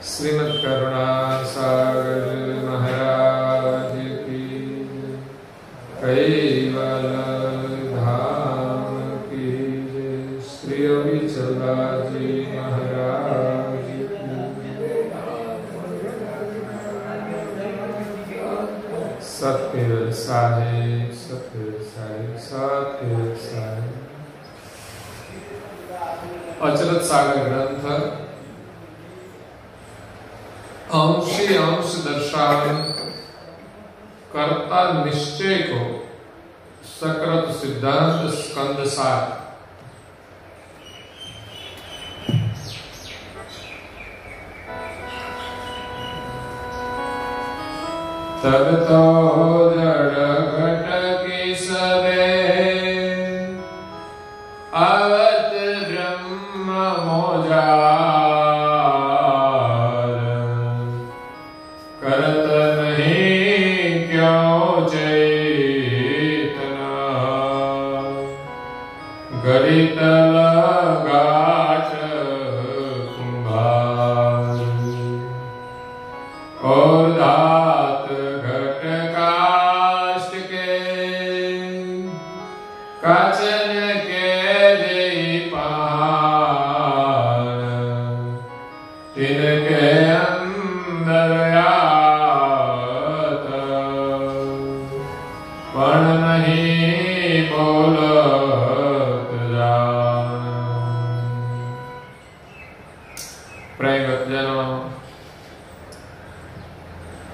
श्रीमद् करुणा सागर महाराज की, कैवल धाम की, श्री अविचला जी महाराज की। सत्य साहिब, सत्य साहिब, सत्य साहिब। अचरत सागर ग्रंथ अंशी अंश दर्शावन कर्ता निश्चय को सकृत सिद्धांत स्कंद सार। तब तो जड़ घट की सबे आवत ब्रह्म मोजा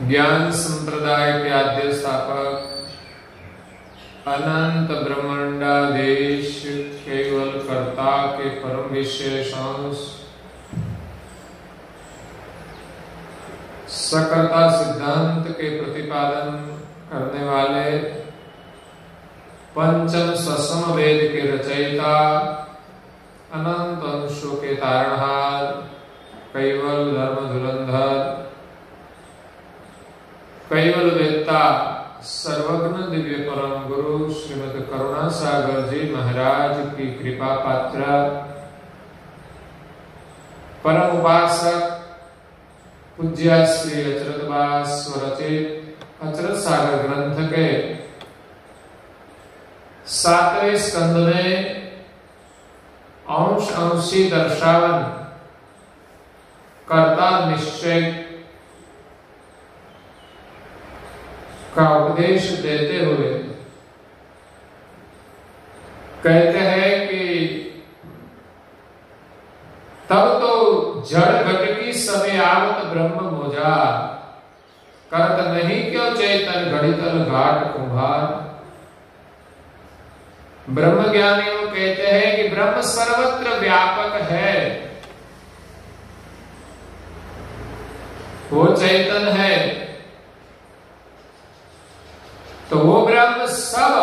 ज्ञान संप्रदाय के आद्य स्थापक अनंत ब्रह्मांडाधीश केवल कर्ता के परम विशेषांश सकर्ता सिद्धांत के प्रतिपादन करने वाले पंचम ससम वेद के रचयिता अनंत अंशों के तारणहार कैवल धर्म धुरंधर कैवल वेत्ता सर्वज्ञ दिव्य परम गुरु श्रीमद् करुणा सागर जी महाराज की कृपा पात्र परम उपासक पूज्य श्री अचरत दास स्वरचित अचरत सागर ग्रंथ के 7वें स्कंद में अंश अंशी दर्शावन कर्ता निश्चय का उपदेश देते हुए कहते हैं कि तब तो जड़ घट की सबे आवत ब्रह्म मोजा करत नहीं क्यों चैतन घड़ितल घाट कुम्हार। ब्रह्म ज्ञानियों कहते हैं कि ब्रह्म सर्वत्र व्यापक है, वो चैतन है, तो वो ब्रह्म सब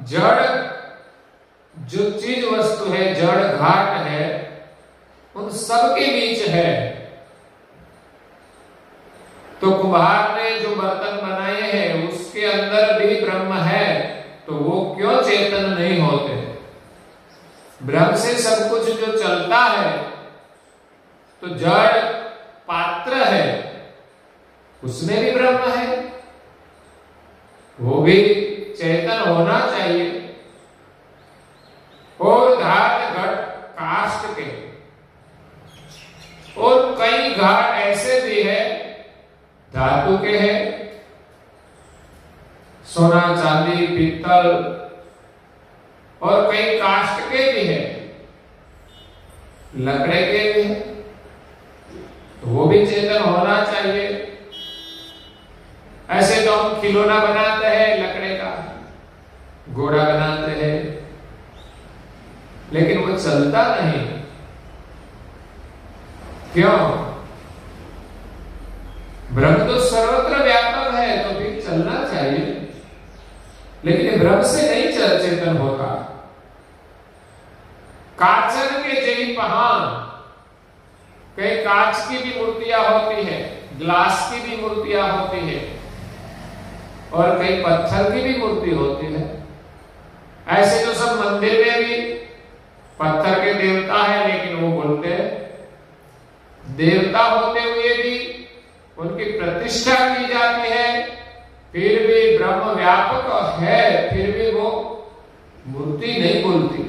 जड़ जो चीज वस्तु है, जड़ घाट है, उन सब के बीच है। तो कुम्हार ने जो बर्तन बनाए हैं उसके अंदर भी ब्रह्म है, तो वो क्यों चेतन नहीं होते? ब्रह्म से सब कुछ जो चलता है, तो जड़ पात्र है, उसमें भी ब्रह्म है, वो भी चेतन होना चाहिए। और घाट घट काष्ठ के, और कई घाट ऐसे भी है धातु के हैं, सोना चांदी पीतल, और कई काष्ठ के भी है, लकड़े के भी है, तो वो भी चेतन होना चाहिए। ऐसे तो हम खिलौना बनाते हैं लकड़े का, घोड़ा बनाते हैं, लेकिन वो चलता नहीं। क्यों? ब्रह्म तो सर्वत्र व्यापक है, तो भी चलना चाहिए, लेकिन ब्रह्म से नहीं चेतन होता। काचन के जई पहान, कई कांच की भी मूर्तियां होती है, ग्लास की भी मूर्तियां होती है, और कई पत्थर की भी मूर्ति होती है। ऐसे तो सब मंदिर में भी पत्थर के देवता है, लेकिन वो बोलते हैं देवता होते हुए भी उनकी प्रतिष्ठा की जाती है, फिर भी ब्रह्म व्यापक है, फिर भी वो मूर्ति नहीं बोलती।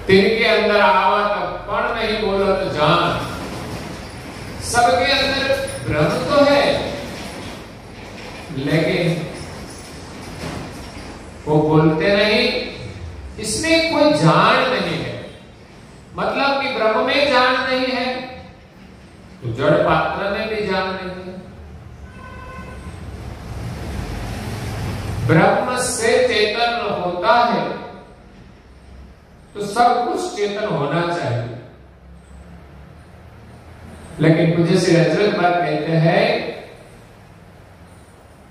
तिनके अंदर आवत पण नहीं बोलत जान, सबके अंदर ब्रह्म तो है, लेकिन वो बोलते नहीं, इसमें कोई जान नहीं है। मतलब कि ब्रह्म में जान नहीं है तो जड़ पात्र में भी जान नहीं है। ब्रह्म से चेतन होता है तो सब कुछ चेतन होना चाहिए। लेकिन पूज्य श्री हजरत बात कहते हैं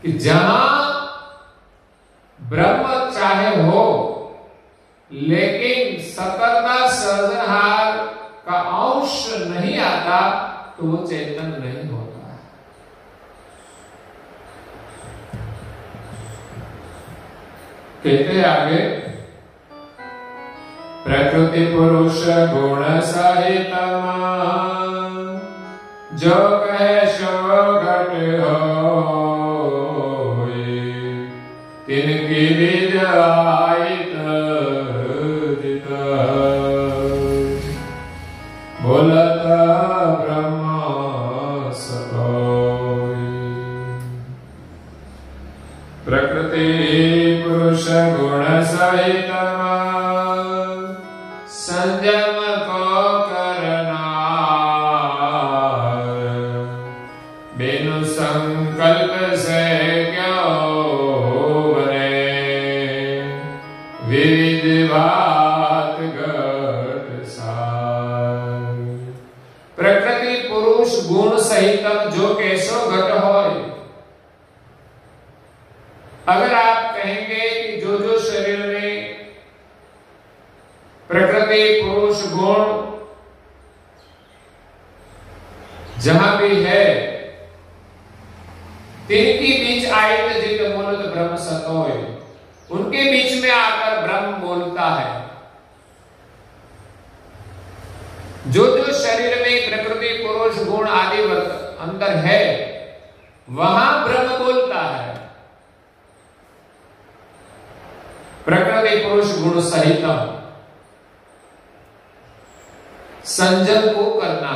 कि जहां ब्रह्म चाहे हो, लेकिन सकलता सृजनहार का अंश नहीं आता तो वो चेतन नहीं होता है। कहते हैं आगे, प्रकृति पुरुष गुण सहित जो कहे सो घट होए, तिनकी बीज आयत बोलत ब्रह्म सकोई। प्रकृति पुरुष गुण सहित संयम को करना, बिनु संकल्प से क्यों बने, विविध भात घट सार। प्रकृति पुरुष गुण सहित जो कैसो घट होय। अगर आप कहेंगे कि जो जो शरीर में प्रकृति पुरुष गुण जहां भी है, तिनकी बीच आयत जित मूलत ब्रह्म सतोय, उनके बीच में आकर ब्रह्म बोलता है। जो जो शरीर में प्रकृति पुरुष गुण आदि अंदर है, वहां ब्रह्म बोलता है। प्रकृति पुरुष गुण सहित संजम को करना।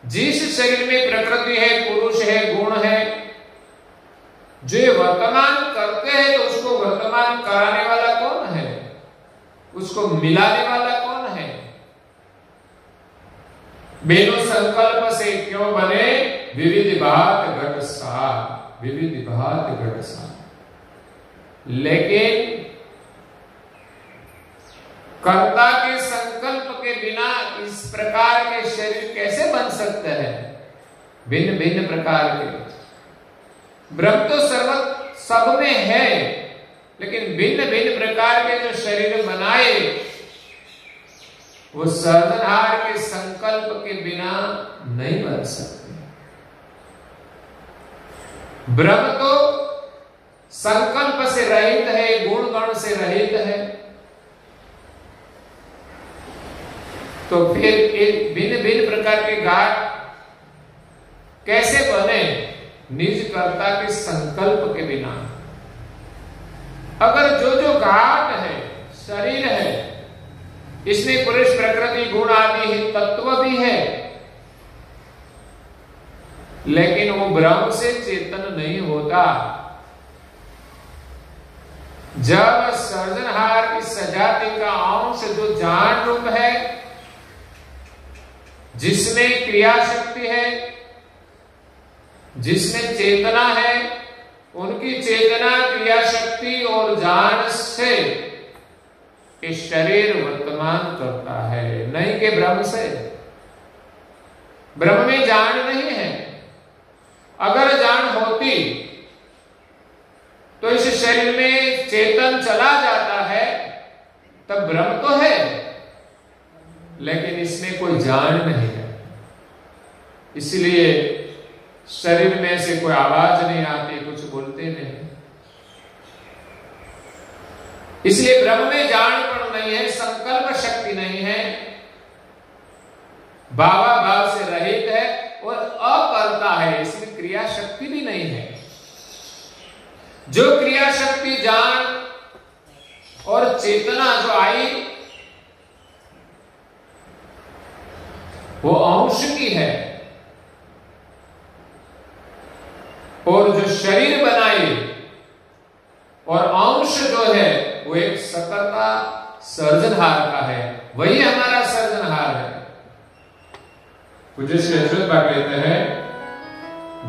जिस शरीर में प्रकृति है, पुरुष है, गुण है, जो वर्तमान करते हैं, तो उसको वर्तमान कराने वाला कौन है, उसको मिलाने वाला कौन है। बिनु संकल्प से क्यों बने, विविध भात घट सार, विविध भात घट सार। लेकिन कर्ता के संकल्प के बिना इस प्रकार के शरीर कैसे बन सकते हैं, भिन्न भिन्न प्रकार के। ब्रह्म तो सब में है, लेकिन भिन्न भिन्न प्रकार के जो शरीर बनाए, वो सृजनहार के संकल्प के बिना नहीं बन सकते। ब्रह्म तो संकल्प से रहित है, गुण गण से रहित है, तो फिर एक भिन्न भिन्न प्रकार के घाट कैसे बने, निज कर्ता के संकल्प के बिना। अगर जो जो घाट है, शरीर है, इसमें पुरुष प्रकृति गुण आदि ही तत्व भी है, लेकिन वो ब्रह्म से चेतन नहीं होता। जब सृजनहार की सजाति का अंश जो जान रूप है, जिसमें क्रिया शक्ति है, जिसमें चेतना है, उनकी चेतना क्रिया शक्ति और जान से कि शरीर वर्तमान करता है, नहीं कि ब्रह्म से। ब्रह्म में जान नहीं है। अगर जान होती तो इस शरीर में चेतन चला जाता है, तब ब्रह्म तो है, लेकिन इसमें कोई जान नहीं है। इसलिए शरीर में से कोई आवाज नहीं आती, कुछ बोलते नहीं। इसलिए ब्रह्म में जानपण नहीं है, संकल्प शक्ति नहीं है, भावा भाव से रहित है और अकर्ता है, इसमें क्रिया शक्ति भी नहीं है। जो क्रिया शक्ति, ज्ञान और चेतना जो आई वो अंश की है, और जो शरीर बनाई और अंश जो है वो एक सकर्ता सर्जनहार का है, वही हमारा सर्जनहार है। पूज्य श्री अच्युत बात कहते हैं,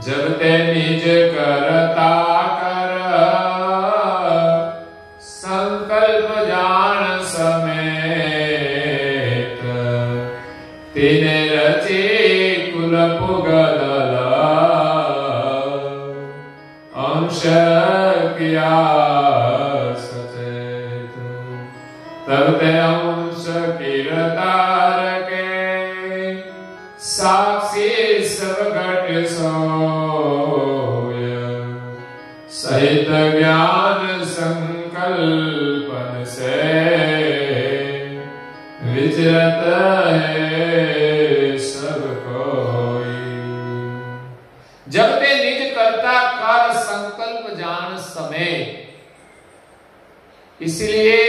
जब ते निज करता कर संकल्प जान समेत, तिने रचे कुल पुगल अंश किया सचेत, तब ते अंश कीरतार के साक्षी सब घट सोय, सहित ज्ञान संकल्पन से विचरत है सब कोई। जब ते निज करता कर संकल्प जान समेत, इसलिए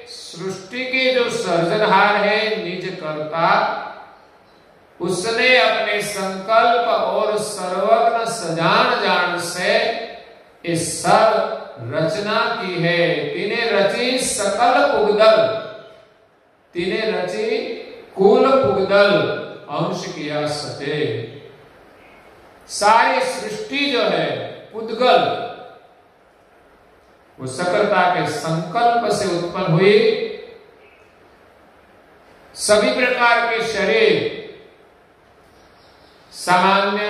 सृष्टि के जो सर्जनहार है निज कर्ता, उसने अपने संकल्प और सर्वज्ञ सजान जान से इस सब रचना की है। तिने रची सकल पुगदल, तिने रची कुल पुगदल अंश किया सचे। सारी सृष्टि जो है पुद्गल, वो सकर्ता के संकल्प से उत्पन्न हुई। सभी प्रकार के शरीर, सामान्य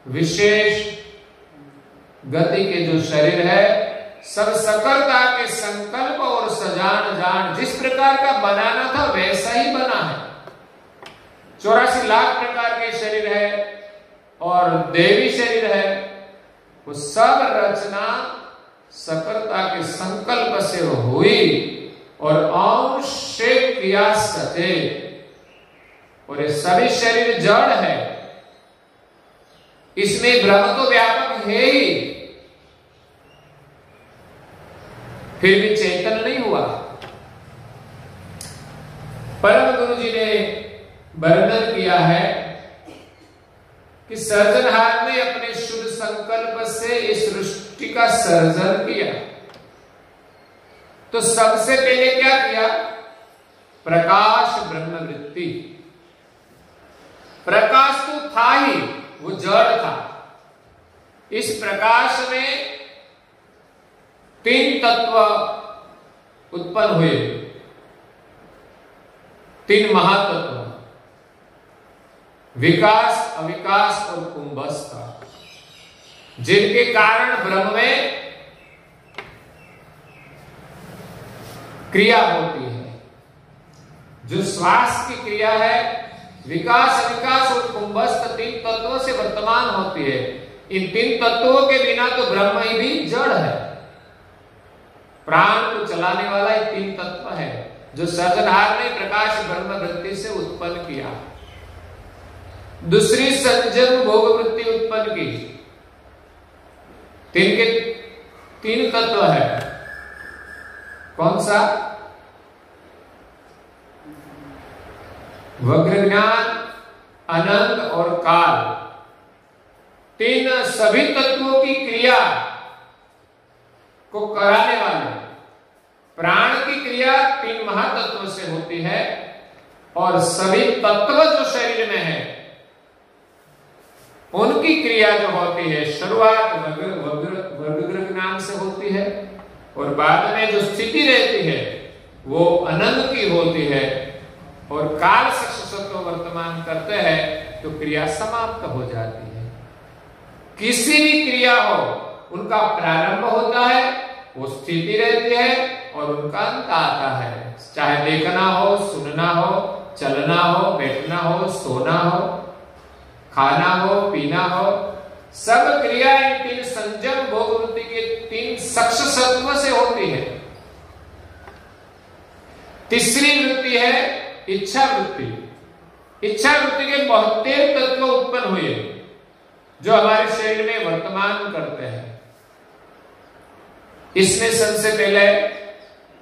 विशेष गति के जो शरीर है, सब सकर्ता के संकल्प और सजान जान, जिस प्रकार का बनाना था वैसा ही बना है। 84 लाख प्रकार के शरीर है और देवी शरीर है, वो सब रचना सकर्ता के संकल्प से हुई और अंश से क्रिया सचे। और ये सभी शरीर जड़ है, इसमें ब्रह्म तो व्यापक है ही, फिर भी चेतन नहीं हुआ। परम गुरु जी ने वर्णन किया है कि सर्जनहार ने अपने शुद्ध संकल्प से इस सृष्टि का सर्जन किया। तो सबसे पहले क्या किया? प्रकाश ब्रह्मवृत्ति। प्रकाश तो था ही, वो जड़ था। इस प्रकाश में 3 तत्व उत्पन्न हुए, 3 महातत्व, विकास, अविकास और कुंभस्था, जिनके कारण ब्रह्म में क्रिया होती है। जो श्वास की क्रिया है, विकास, अविकास और कुंभस्थ 3 तत्वों से वर्तमान होती है। इन 3 तत्वों के बिना तो ब्रह्म ही भी जड़ है। प्राण को चलाने वाला 3 तत्व है, जो सर्जनहार ने प्रकाश ब्रह्म वृत्ति से उत्पन्न किया। दूसरी संजम भोग वृत्ति उत्पन्न की। 3 तत्व है। कौन सा? वक्र ज्ञान, अनंत और काल। 3 सभी तत्वों की क्रिया को कराने वाले। प्राण की क्रिया 3 महातत्वों से होती है और सभी तत्व जो शरीर में है उनकी क्रिया जो होती है, शुरुआत वक्र ज्ञान से होती है और बाद में जो स्थिति रहती है वो अनंत की होती है। और काल सत्व वर्तमान करते हैं तो क्रिया समाप्त हो जाती है। किसी भी क्रिया हो, उनका प्रारंभ होता है, वो स्थिति रहती है और उनका अंत आता है। चाहे देखना हो, सुनना हो, चलना हो, बैठना हो, सोना हो, खाना हो, पीना हो, सब क्रिया इन 3 संजम भोग वृत्ति के 3 सक्ष सत्व से होती है। तीसरी वृत्ति है इच्छा वृत्ति। इच्छा वृत्ति के 72 तत्व उत्पन्न हुए जो हमारे शरीर में वर्तमान करते हैं। इसमें सबसे पहले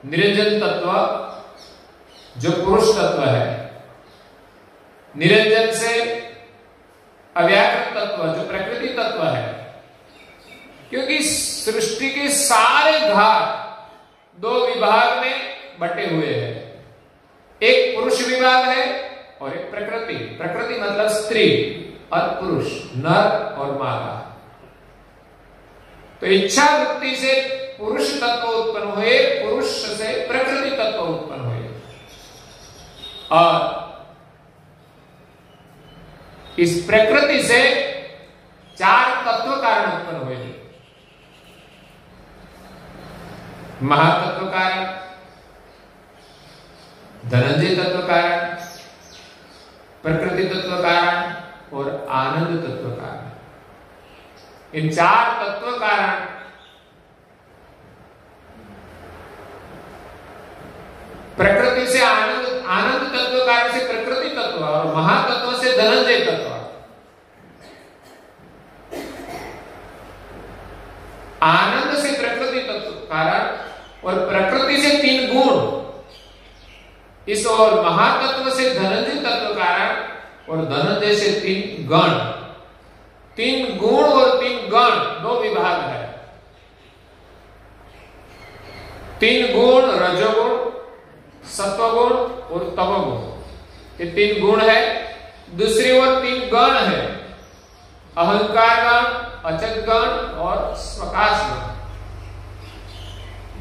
निरंजन तत्व जो पुरुष तत्व है, निरंजन से अव्याकृत तत्व जो प्रकृति तत्व है, क्योंकि सृष्टि के सारे घाट 2 विभाग में बटे हुए हैं। एक पुरुष विभाग है और एक प्रकृति। प्रकृति मतलब स्त्री और पुरुष, नर और मादा। तो इच्छा वृत्ति से पुरुष तत्व उत्पन्न हुए, पुरुष से प्रकृति तत्व उत्पन्न हुए, और इस प्रकृति से 4 तत्व कारण उत्पन्न हुए। महातत्व कारण, धनंजय तत्व कारण, प्रकृति तत्व कारण और आनंद तत्व कारण। इन 4 तत्व कारण प्रकृति से आनंद, आनंद तत्व कारण से प्रकृति तत्व और महातत्व से धनंजय तत्व। आनंद से प्रकृति तत्व कारण और प्रकृति से 3 गुण, इस और महातत्व से धनंजय तत्व कारण और धनंजय से 3 गण। 3 गुण और 3 गण 2 विभाग है। 3 गुण रजोगुण, सत्वगुण और तमोगुण, ये 3 गुण है। दूसरी ओर 3 गण है, अहंकार गण, अचत गण और स्वकाश गण।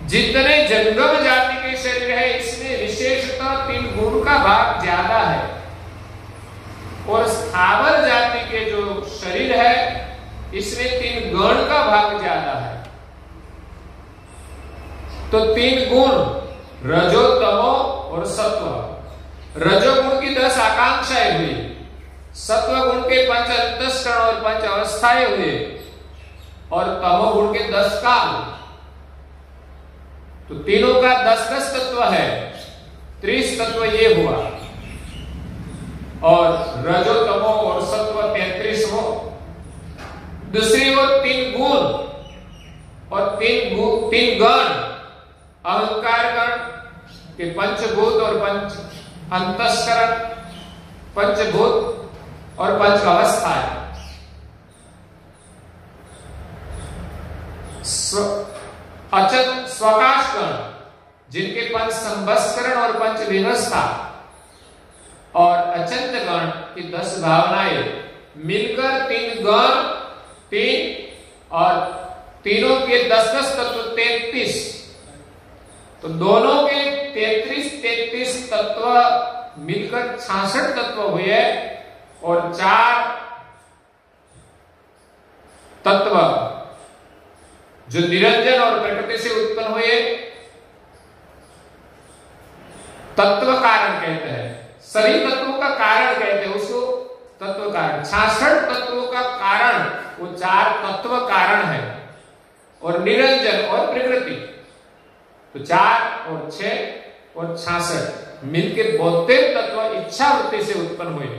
जितने जंगम जाति के शरीर है इसमें विशेषतः 3 गुण का भाग ज्यादा है, और स्थावर जाति के जो शरीर है इसमें 3 गण का भाग ज्यादा है। तो 3 गुण रजो, तमो और सत्व। रजोगुण की 10 आकांक्षाएं हुई, सत्व गुण के 5 अंतःकरण और 5 अवस्थाएं हुए, और तमोगुण के 10 काल। तो तीनों का 10-10 तत्व है, 30 तत्व ये हुआ, और रजो, तमो और सत्व 33 हो। दूसरी ओर 3 गुण और 3 गण, अहंकार गण के 5 भूत और 5 अंतःकरण, 5 भूत और 5 अवस्थाएं। अचत स्वकाश गण जिनके 5 संभस्करण और 5 विवस्था, और अचंत गण की 10 भावनाएं मिलकर 3 गण, 3 और तीनों के 10-10 तत्व 33। तो दोनों के 33 तत्व मिलकर 66 तत्व हुए, और 4 तत्व जो निरंजन और प्रकृति से उत्पन्न हुए तत्व कारण कहते हैं। सभी तत्वों का कारण कहते हैं उसको तत्व कारण। 66 तत्वों का कारण वो 4 तत्व कारण है, और निरंजन और प्रकृति तो 4 और 6 और 66 मिलकर 72 तत्व इच्छा वृत्ति से उत्पन्न हुए।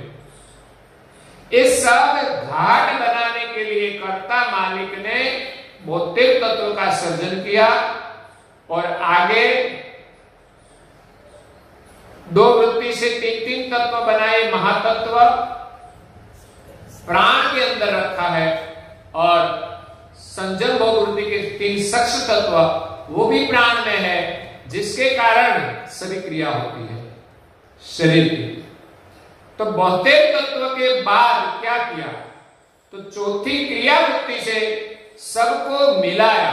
इस सब घाट बनाने के लिए कर्ता मालिक ने 72 तत्व का सर्जन किया, और आगे 2 वृत्ति से 3 तत्व बनाए। महातत्व प्राण के अंदर रखा है, और संजम बहुवृत्ति के 3 सक्ष तत्व वो भी प्राण में है, जिसके कारण सभी क्रिया होती है शरीर की। तो 72 तत्व के बाद क्या किया? तो चौथी क्रिया वृत्ति से सबको मिलाया।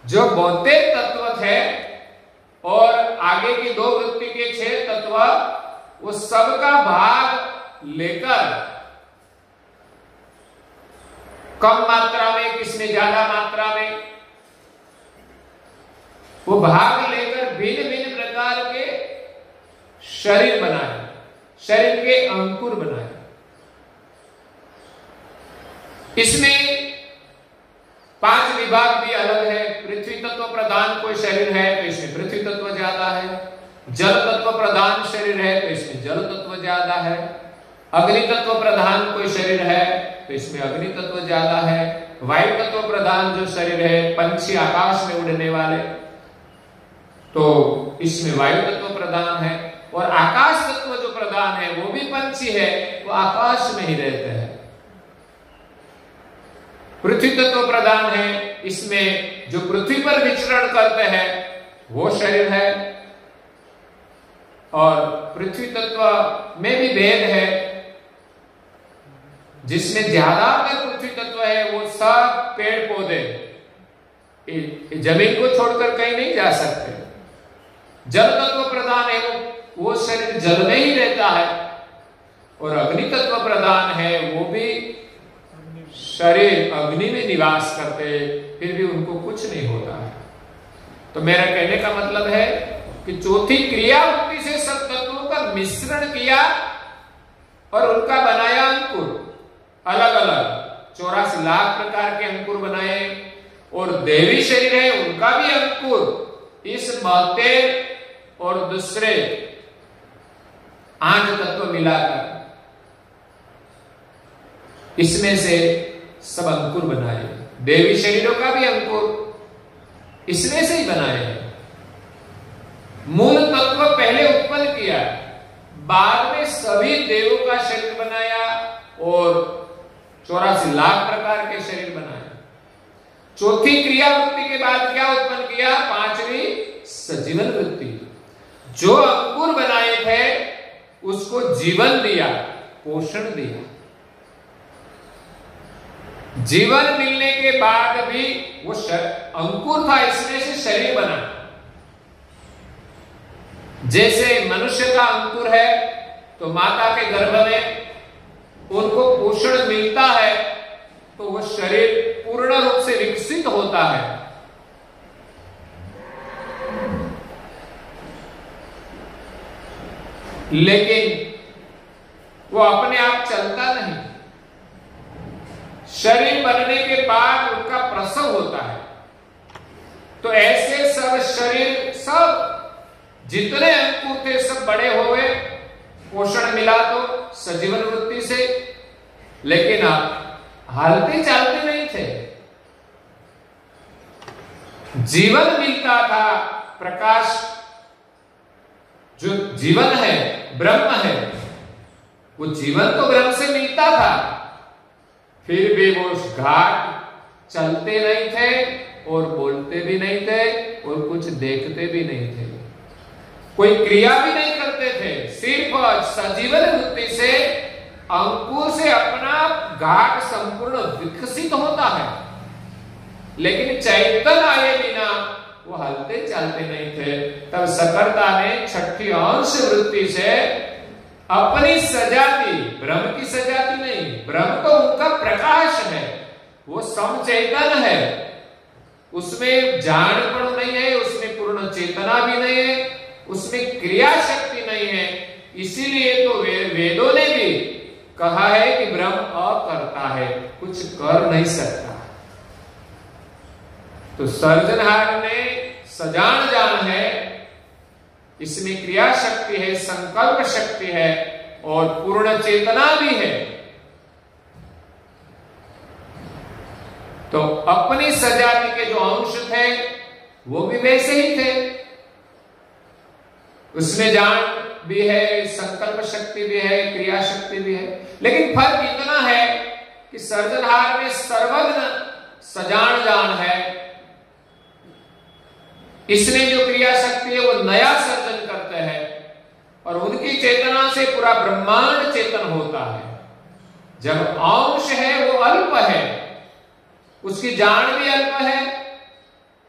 जो 72 तत्व थे और आगे की 2 वृत्ति के 6 तत्व, वो सबका भाग लेकर कम मात्रा में, किसमें ज्यादा मात्रा में, वो भाग लेकर भिन्न भिन्न प्रकार के शरीर बनाए, शरीर के अंकुर बनाए। इसमें 5 विभाग भी अलग है। पृथ्वी तत्व प्रधान कोई शरीर है तो इसमें पृथ्वी तत्व ज्यादा है, जल तत्व प्रधान शरीर है तो इसमें अग्नि तत्व प्रधान कोई शरीर है तो इसमें अग्नि तत्व ज्यादा है। वायु तत्व प्रधान जो शरीर है, पंछी आकाश में उड़ने वाले, तो इसमें वायु तत्व प्रधान है। और आकाश तत्व जो प्रधान है वो भी पंछी है, वो आकाश में ही रहते हैं। पृथ्वी तत्व प्रधान है, इसमें जो पृथ्वी पर विचरण करते हैं वो शरीर है। और पृथ्वी तत्व में भी भेद है, जिसमें ज्यादातर पृथ्वी तत्व है वो सब पेड़ पौधे, जमीन को छोड़कर कहीं नहीं जा सकते। जल तत्व प्रधान है, वो शरीर जल में ही रहता है। और अग्नि तत्व प्रधान है, वो भी शरीर अग्नि में निवास करते, फिर भी उनको कुछ नहीं होता है। तो मेरा कहने का मतलब है कि चौथी क्रिया वृत्ति से सब तत्वों का मिश्रण किया और उनका बनाया अंकुर। अलग अलग 84 लाख प्रकार के अंकुर बनाए। और देवी शरीर है, उनका भी अंकुर इस महते और दूसरे 8 तत्व मिलाकर इसमें से सब अंकुर बनाए। देवी शरीरों का भी अंकुर इसमें से ही बनाए। मूल तत्व पहले उत्पन्न किया, बाद में सभी देवों का शरीर बनाया और 84 लाख प्रकार के शरीर बनाए। चौथी क्रिया वृत्ति के बाद क्या उत्पन्न किया? 5वीं सजीवन वृत्ति। जो अंकुर बनाए थे उसको जीवन दिया, पोषण दिया। जीवन मिलने के बाद भी वो अंकुर था, इसमें से शरीर बना। जैसे मनुष्य का अंकुर है तो माता के गर्भ में उनको पोषण मिलता है तो वो शरीर पूर्ण रूप से विकसित होता है। लेकिन वो अपने आप चलता नहीं। शरीर बनने के बाद उनका प्रसव होता है। तो ऐसे सब शरीर, सब जितने अंकुर थे सब बड़े हुए, पोषण मिला तो सजीवन वृत्ति से। लेकिन आप हालते चालते नहीं थे। जीवन मिलता था, प्रकाश जो जीवन है, ब्रह्म है, वो जीवन तो ब्रह्म से मिलता था। फिर भी वो घाट चलते नहीं थे और बोलते भी नहीं थे और कुछ देखते भी नहीं थे, कोई क्रिया भी नहीं करते थे। सिर्फ सजीवन वृत्ति से अंकुर से अपना घाट संपूर्ण विकसित होता है। लेकिन चैतन्य आए बिना वो हलते चलते नहीं थे। तब सकर्ता ने छठी अंश वृत्ति से अपनी सजाति, ब्रह्म की सजाति नहीं, ब्रह्म तो उनका प्रकाश है, वो समचेतन है, उसमें जानपण नहीं है, उसमें पूर्ण चेतना भी नहीं है, उसमें क्रिया शक्ति नहीं है। इसीलिए तो वेदों ने भी कहा है कि ब्रह्म अकर्ता है, कुछ कर नहीं सकता। तो सर्जनहार ने सजान जान है, इसमें क्रिया शक्ति है, संकल्प शक्ति है और पूर्ण चेतना भी है। तो अपनी सजाति के जो अंश थे वो भी वैसे ही थे, उसमें जान भी है, संकल्प शक्ति भी है, क्रिया शक्ति भी है। लेकिन फर्क इतना है कि सर्जनहार में सर्वज्ञ सजान जान है, इसने जो क्रिया शक्ति है वो नया सर्जन करते हैं और उनकी चेतना से पूरा ब्रह्मांड चेतन होता है। जब अंश है वो अल्प है, उसकी जान भी अल्प है,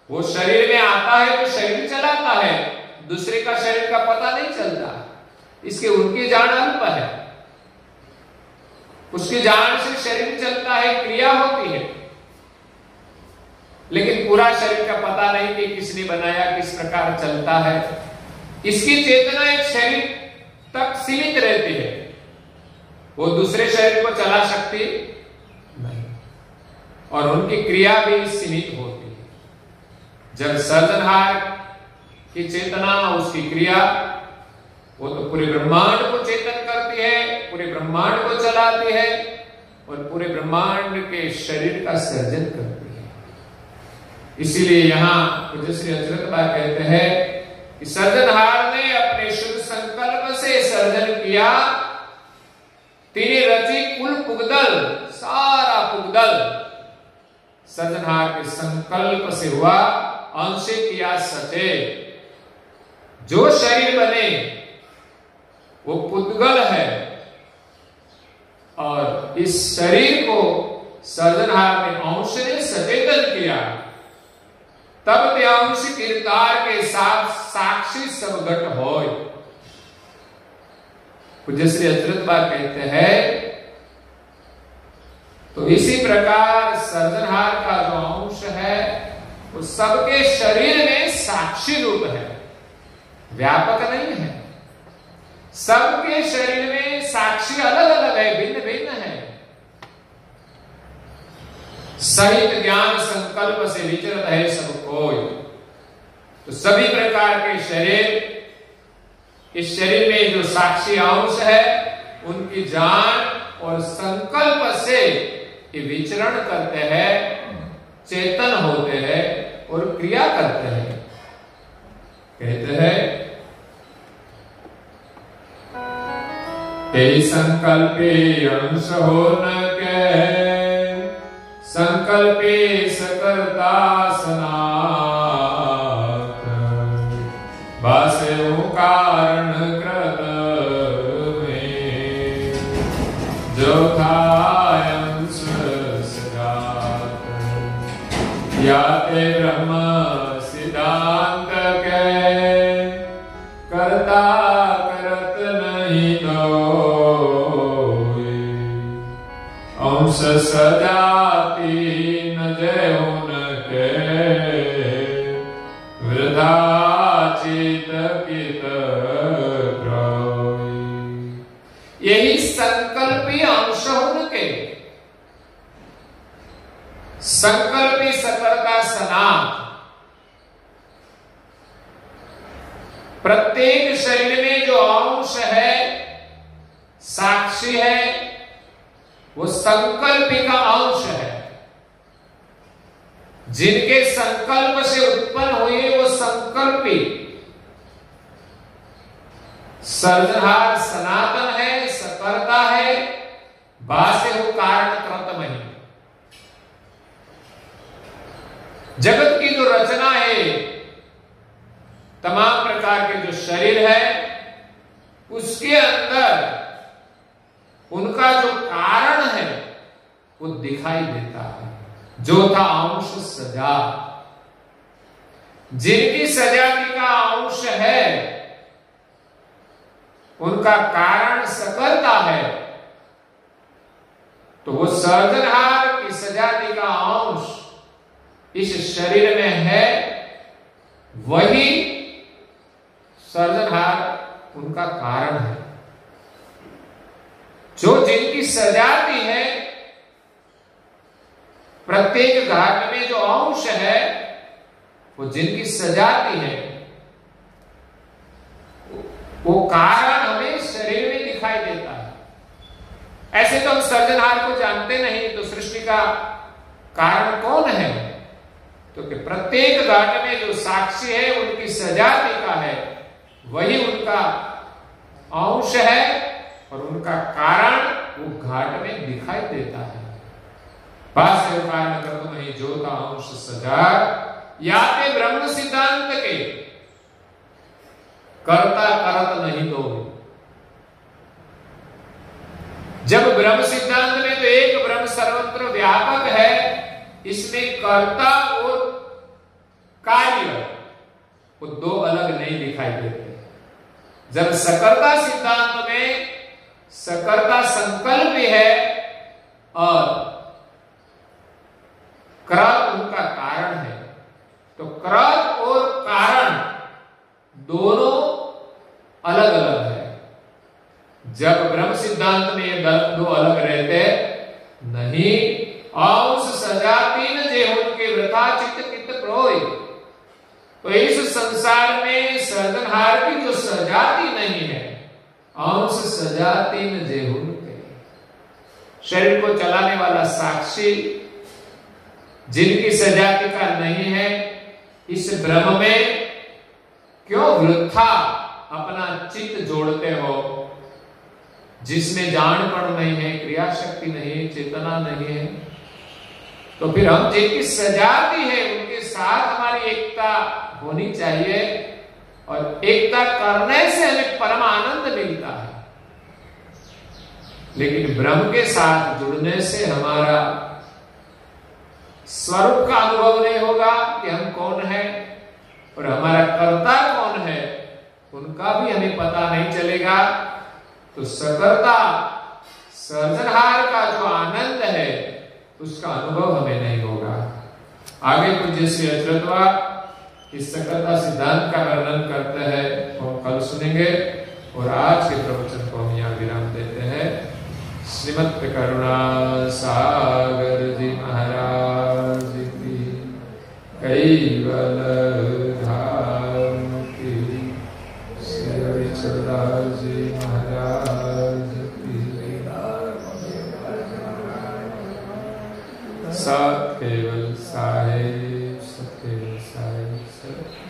वो शरीर में आता है तो शरीर चलाता है, दूसरे का शरीर का पता नहीं चलता, इसके उनकी जान अल्प है, उसकी जान से शरीर चलता है, क्रिया होती है, लेकिन पूरा शरीर का पता नहीं कि किसने बनाया, किस प्रकार चलता है। इसकी चेतना एक शरीर तक सीमित रहती है, वो दूसरे शरीर को चला सकती नहीं और उनकी क्रिया भी सीमित होती है। जब सर्जनहार की चेतना, उसकी क्रिया, वो तो पूरे ब्रह्मांड को चेतन करती है, वो पूरे ब्रह्मांड को चलाती है और पूरे ब्रह्मांड के शरीर का सर्जन करती है। इसीलिए यहाँ पूज्य श्री अचरत बा कहते हैं कि सर्जनहार ने अपने शुभ संकल्प से सर्जन किया। तिने रची कुल पुगदल, सारा पुगदल सर्जनहार के संकल्प से हुआ, अंश किया सचे। जो शरीर बने वो पुद्गल है और इस शरीर को सर्जनहार ने अंश ने सचेतन किया। तब ते अंश कीर्तार के साथ साक्षी सब घट होय। पूज्य श्री अचरत बा कहते हैं तो इसी प्रकार सर्जनहार का जो अंश है वो सबके शरीर में साक्षी रूप है, व्यापक नहीं है। सबके शरीर में साक्षी अलग अलग है, भिन्न भिन्न है। सहित ज्ञान संकल्प से विचरत है सब कोई। तो सभी प्रकार के शरीर, इस शरीर में जो साक्षी अंश है उनकी जान और संकल्प से ये विचरण करते हैं, चेतन होते हैं और क्रिया करते हैं। कहते हैं तेई संकल्पे अंश हो न के संकल्पे सकर्ता सनात वासे कारण कृत में जो था अंश सजात याते ब्रह्म सिद्धांत के करता करत नहीं दो अंश सजाति न जय उनके वृथा चित कित प्रय। यही संकल्पी अंश उनके, संकल्पी सकर्ता सनात। प्रत्येक शरीर में जो अंश है, साक्षी है, वो संकल्पी का अंश है। जिनके संकल्प से उत्पन्न हुए वो संकल्पी। सर्जनहार सनातन है, सकर्ता है, बासे वो कारण कृत नहीं। जगत की जो रचना है, तमाम प्रकार के जो शरीर है, उसके अंदर उनका जो कारण है वो दिखाई देता है। जो था अंश सजा, जिनकी सजाति का अंश है उनका कारण सकर्ता है। तो वो सर्जनहार की सजाति का अंश इस शरीर में है, वही सर्जनहार उनका कारण है। जो जिनकी सजाति है, प्रत्येक घाट में जो अंश है वो जिनकी सजाति है, वो कारण हमें शरीर में दिखाई देता है। ऐसे तो हम सर्जनहार को जानते नहीं, तो सृष्टि का कारण कौन है? तो कि प्रत्येक घाट में जो साक्षी है उनकी सजाति का है, वही उनका अंश है और उनका कारण वो घाट में दिखाई देता है। भाष्य कारण कर्म नहीं जो का अंश सजा याते ब्रह्म सिद्धांत के कर्ता करत नहीं दो। जब ब्रह्म सिद्धांत में तो एक ब्रह्म सर्वत्र व्यापक है, इसमें कर्ता और कार्य वो दो अलग नहीं दिखाई देते। जब सकर्ता सिद्धांत में सकर्ता संकल्प है और कृत उनका कारण है, तो कृत और कारण दोनों अलग अलग है। जब ब्रह्म सिद्धांत में ये दो अलग रहते नहीं, अंश सजाति न जे उनके वृथा चित्त कित प्रोय। तो इस संसार में सर्जनहार की जो सजाति नहीं है, अंश सजाती न जेहुन के, शरीर को चलाने वाला साक्षी जिनकी सजाति का नहीं है, इस भ्रम में क्यों वृथा अपना चित्त जोड़ते हो, जिसमें जानपण नहीं है, क्रिया शक्ति नहीं है, चेतना नहीं है। तो फिर हम जिनकी सजाती है उनके साथ हमारी एकता होनी चाहिए, और एकता करने से हमें परम आनंद मिलता है। लेकिन ब्रह्म के साथ जुड़ने से हमारा स्वरूप का अनुभव नहीं होगा कि हम कौन है, और हमारा कर्ता कौन है उनका भी हमें पता नहीं चलेगा। तो सकर्ता सर्जनहार का जो आनंद है उसका अनुभव हमें नहीं होगा। आगे पूज्य श्री अचरत्वा इस सकर्ता सिद्धांत का वर्णन करते हैं, हम कल सुनेंगे। और आज के प्रवचन को हम यहाँ विराम देते हैं। श्रीमद् करुणा सागर जी महाराज की कैवल धाम की, श्री हरिचंद्रदास जी महाराज की, सत केवल साहेब, सत केवल साहेब, सत